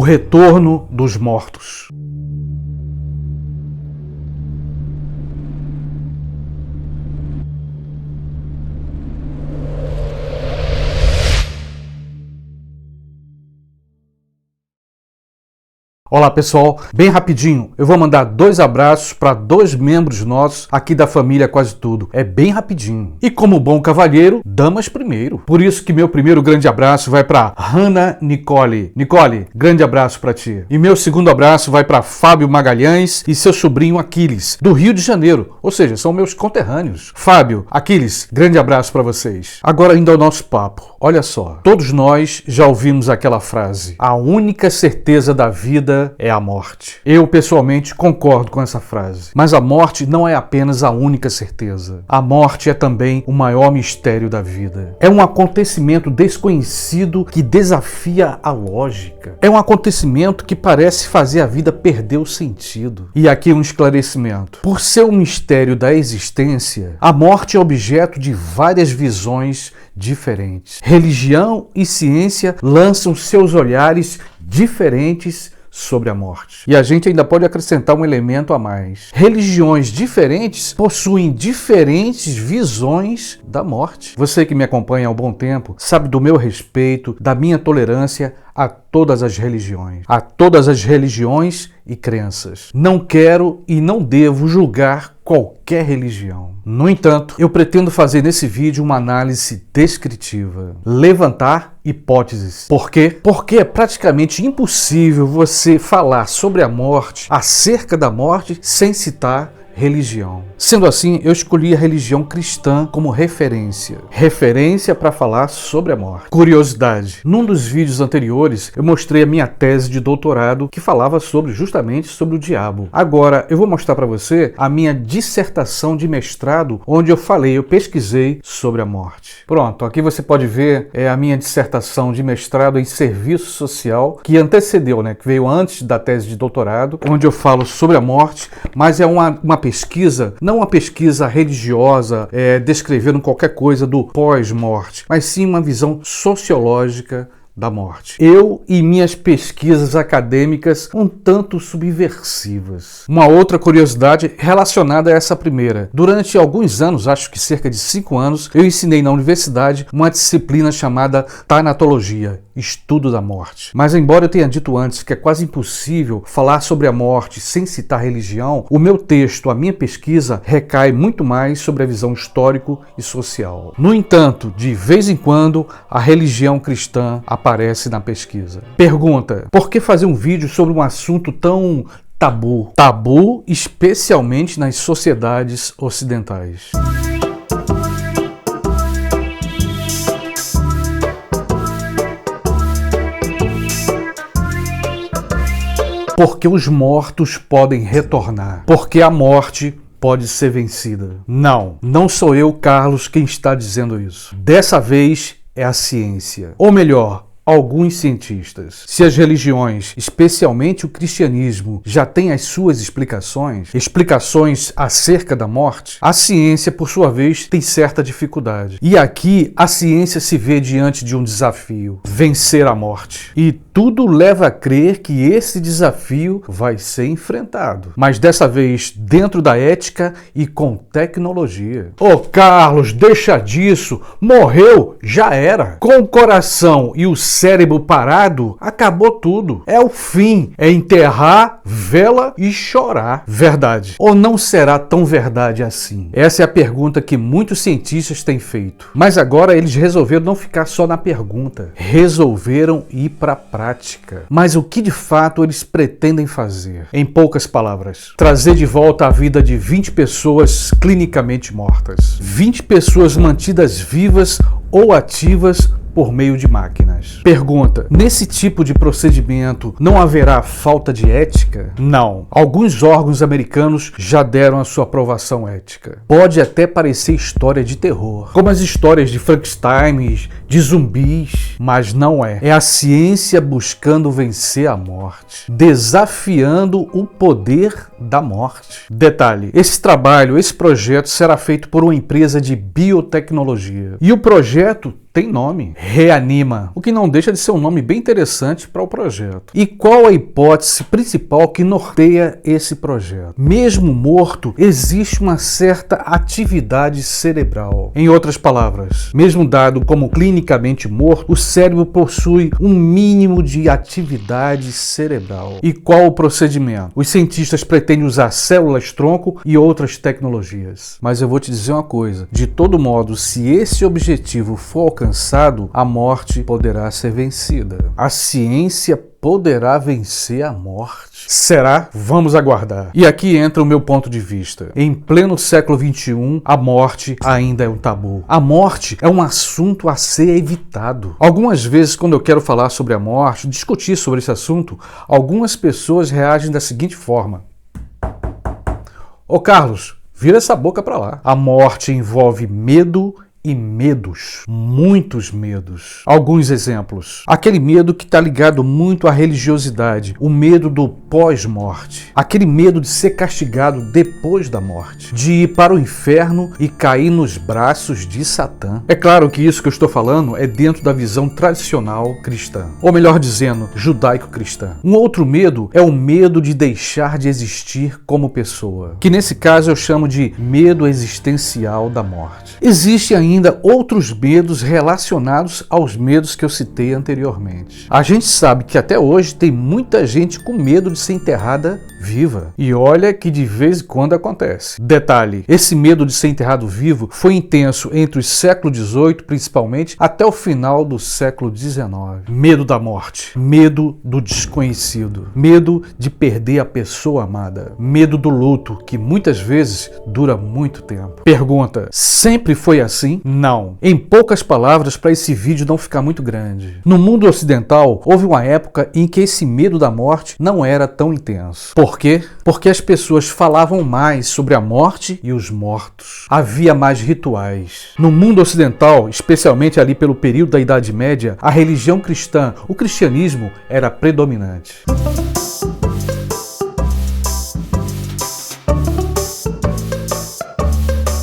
retorno dos mortos. Olá pessoal, bem rapidinho, eu vou mandar 2 abraços para 2 membros nossos aqui da família Quase Tudo. É bem rapidinho. E como bom cavalheiro, damas primeiro. Por isso que meu primeiro grande abraço vai para Hannah Nicole. Nicole, grande abraço para ti. E meu segundo abraço vai para Fábio Magalhães e seu sobrinho Aquiles, do Rio de Janeiro. Ou seja, são meus conterrâneos. Fábio, Aquiles, grande abraço para vocês. Agora indo ao nosso papo. Olha só, todos nós já ouvimos aquela frase: a única certeza da vida é a morte. Eu, pessoalmente, concordo com essa frase. Mas a morte não é apenas a única certeza. A morte é também o maior mistério da vida. É um acontecimento desconhecido que desafia a lógica. É um acontecimento que parece fazer a vida perder o sentido. E aqui um esclarecimento. Por ser um mistério da existência, a morte é objeto de várias visões diferentes. Religião e ciência lançam seus olhares diferentes sobre a morte. E a gente ainda pode acrescentar um elemento a mais. Religiões diferentes possuem diferentes visões da morte. Você que me acompanha há um bom tempo sabe do meu respeito, da minha tolerância a todas as religiões. A todas as religiões e crenças. Não quero e não devo julgar qualquer religião. No entanto, eu pretendo fazer nesse vídeo uma análise descritiva. Levantar hipóteses. Por quê? Porque é praticamente impossível você falar sobre a morte, acerca da morte, sem citar religião. Sendo assim, eu escolhi a religião cristã como referência. Referência para falar sobre a morte. Curiosidade. Num dos vídeos anteriores, eu mostrei a minha tese de doutorado que falava justamente sobre o diabo. Agora, eu vou mostrar para você a minha dissertação de mestrado, onde eu pesquisei sobre a morte. Pronto, aqui você pode ver a minha dissertação de mestrado em serviço social, que antecedeu, que veio antes da tese de doutorado, onde eu falo sobre a morte, mas é uma pesquisa, não uma pesquisa religiosa, descrevendo qualquer coisa do pós-morte, mas sim uma visão sociológica da morte. Eu e minhas pesquisas acadêmicas um tanto subversivas. Uma outra curiosidade relacionada a essa primeira. Durante alguns anos, acho que cerca de 5 anos, eu ensinei na universidade uma disciplina chamada tanatologia, estudo da morte. Mas embora eu tenha dito antes que é quase impossível falar sobre a morte sem citar religião, o meu texto, a minha pesquisa, recai muito mais sobre a visão histórico e social. No entanto, de vez em quando, a religião cristã aparece na pesquisa. Pergunta: por que fazer um vídeo sobre um assunto tão tabu? Tabu, especialmente nas sociedades ocidentais. Porque os mortos podem retornar. Porque a morte pode ser vencida. Não sou eu, Carlos, quem está dizendo isso. Dessa vez é a ciência. Ou melhor, alguns cientistas. Se as religiões, especialmente o cristianismo, já têm as suas explicações acerca da morte, a ciência, por sua vez, tem certa dificuldade. E aqui a ciência se vê diante de um desafio: vencer a morte. E tudo leva a crer que esse desafio vai ser enfrentado. Mas dessa vez dentro da ética e com tecnologia. Ô Carlos, deixa disso. Morreu, já era. Com o coração e o cérebro parado, acabou tudo. É o fim. É enterrar, vela e chorar. Verdade. Ou não será tão verdade assim? Essa é a pergunta que muitos cientistas têm feito. Mas agora eles resolveram não ficar só na pergunta. Resolveram ir para a prática. Mas o que de fato eles pretendem fazer? Em poucas palavras, trazer de volta a vida de 20 pessoas clinicamente mortas. 20 pessoas mantidas vivas ou ativas por meio de máquinas. Pergunta: nesse tipo de procedimento não haverá falta de ética? Não. Alguns órgãos americanos já deram a sua aprovação ética. Pode até parecer história de terror, como as histórias de Frankenstein, de zumbis, mas não é. É a ciência buscando vencer a morte, desafiando o poder da morte. Detalhe: esse trabalho, esse projeto será feito por uma empresa de biotecnologia. E o projeto tem nome. Reanima, o que não deixa de ser um nome bem interessante para o projeto. E qual a hipótese principal que norteia esse projeto? Mesmo morto, existe uma certa atividade cerebral. Em outras palavras, mesmo dado como clinicamente morto, o cérebro possui um mínimo de atividade cerebral. E qual o procedimento? Os cientistas pretendem usar células-tronco e outras tecnologias. Mas eu vou te dizer uma coisa, de todo modo, se esse objetivo for alcançado, a morte poderá ser vencida. A ciência poderá vencer a morte. Será? Vamos aguardar. E aqui entra o meu ponto de vista. Em pleno século XXI, a morte ainda é um tabu. A morte é um assunto a ser evitado. Algumas vezes, quando eu quero falar sobre a morte, discutir sobre esse assunto, algumas pessoas reagem da seguinte forma: Ô Carlos, vira essa boca pra lá. A morte envolve medo e medos, muitos medos. Alguns exemplos. Aquele medo que está ligado muito à religiosidade, o medo do pós-morte, aquele medo de ser castigado depois da morte, de ir para o inferno e cair nos braços de Satã. É claro que isso que eu estou falando é dentro da visão tradicional cristã, ou melhor dizendo, judaico-cristã. Um outro medo é o medo de deixar de existir como pessoa, que nesse caso eu chamo de medo existencial da morte. Existe ainda outros medos relacionados aos medos que eu citei anteriormente. A gente sabe que até hoje tem muita gente com medo de ser enterrada viva. E olha que de vez em quando acontece. Detalhe, esse medo de ser enterrado vivo foi intenso entre o século XVIII, principalmente, até o final do século XIX. Medo da morte, medo do desconhecido, medo de perder a pessoa amada, medo do luto, que muitas vezes dura muito tempo. Pergunta, sempre foi assim? Não. Em poucas palavras, para esse vídeo não ficar muito grande. No mundo ocidental, houve uma época em que esse medo da morte não era tão intenso. Por quê? Porque as pessoas falavam mais sobre a morte e os mortos. Havia mais rituais. No mundo ocidental, especialmente ali pelo período da Idade Média, a religião cristã, o cristianismo, era predominante.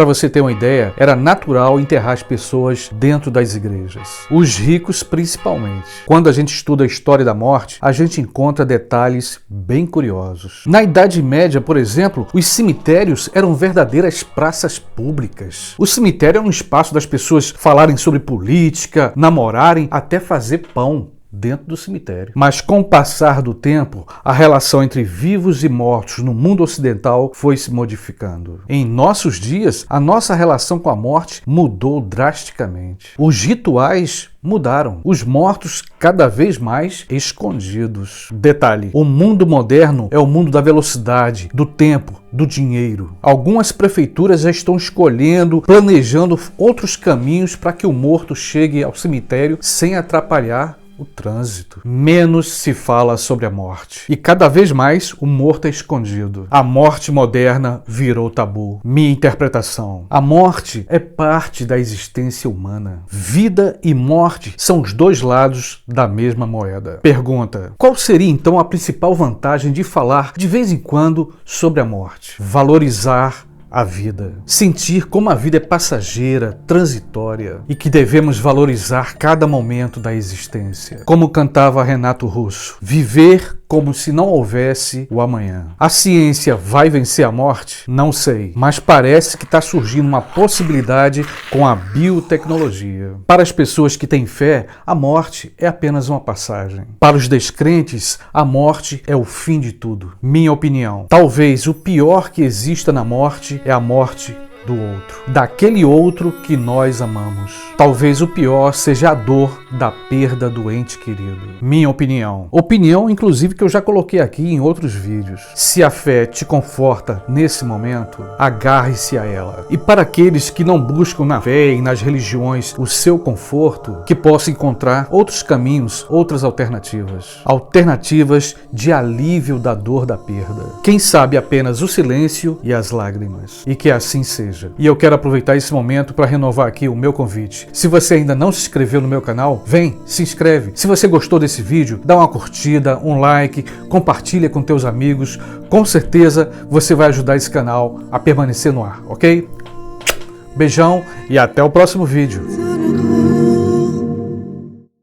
Para você ter uma ideia, era natural enterrar as pessoas dentro das igrejas. Os ricos, principalmente. Quando a gente estuda a história da morte, a gente encontra detalhes bem curiosos. Na Idade Média, por exemplo, os cemitérios eram verdadeiras praças públicas. O cemitério era um espaço das pessoas falarem sobre política, namorarem, até fazer pão dentro do cemitério. Mas com o passar do tempo, a relação entre vivos e mortos no mundo ocidental foi se modificando. Em nossos dias, a nossa relação com a morte mudou drasticamente. Os rituais mudaram. Os mortos cada vez mais escondidos. Detalhe, o mundo moderno é o mundo da velocidade, do tempo, do dinheiro. Algumas prefeituras já estão escolhendo, planejando outros caminhos para que o morto chegue ao cemitério sem atrapalhar o trânsito. Menos se fala sobre a morte. E cada vez mais o morto é escondido. A morte moderna virou tabu. Minha interpretação. A morte é parte da existência humana. Vida e morte são os dois lados da mesma moeda. Pergunta: qual seria então a principal vantagem de falar de vez em quando sobre a morte? Valorizar a vida. Sentir como a vida é passageira, transitória e que devemos valorizar cada momento da existência. Como cantava Renato Russo, viver como se não houvesse o amanhã. A ciência vai vencer a morte? Não sei, mas parece que está surgindo uma possibilidade com a biotecnologia. Para as pessoas que têm fé, a morte é apenas uma passagem. Para os descrentes, a morte é o fim de tudo. Minha opinião, talvez o pior que exista na morte é a morte do outro, daquele outro que nós amamos. Talvez o pior seja a dor da perda do ente querido. Minha opinião. Opinião, inclusive, que eu já coloquei aqui em outros vídeos. Se a fé te conforta nesse momento, agarre-se a ela. E para aqueles que não buscam na fé e nas religiões o seu conforto, que possam encontrar outros caminhos, outras alternativas. Alternativas de alívio da dor da perda. Quem sabe apenas o silêncio e as lágrimas. E que assim seja. E eu quero aproveitar esse momento para renovar aqui o meu convite. Se você ainda não se inscreveu no meu canal, vem, se inscreve. Se você gostou desse vídeo, dá uma curtida, um like, compartilha com teus amigos. Com certeza você vai ajudar esse canal a permanecer no ar, ok? Beijão e até o próximo vídeo.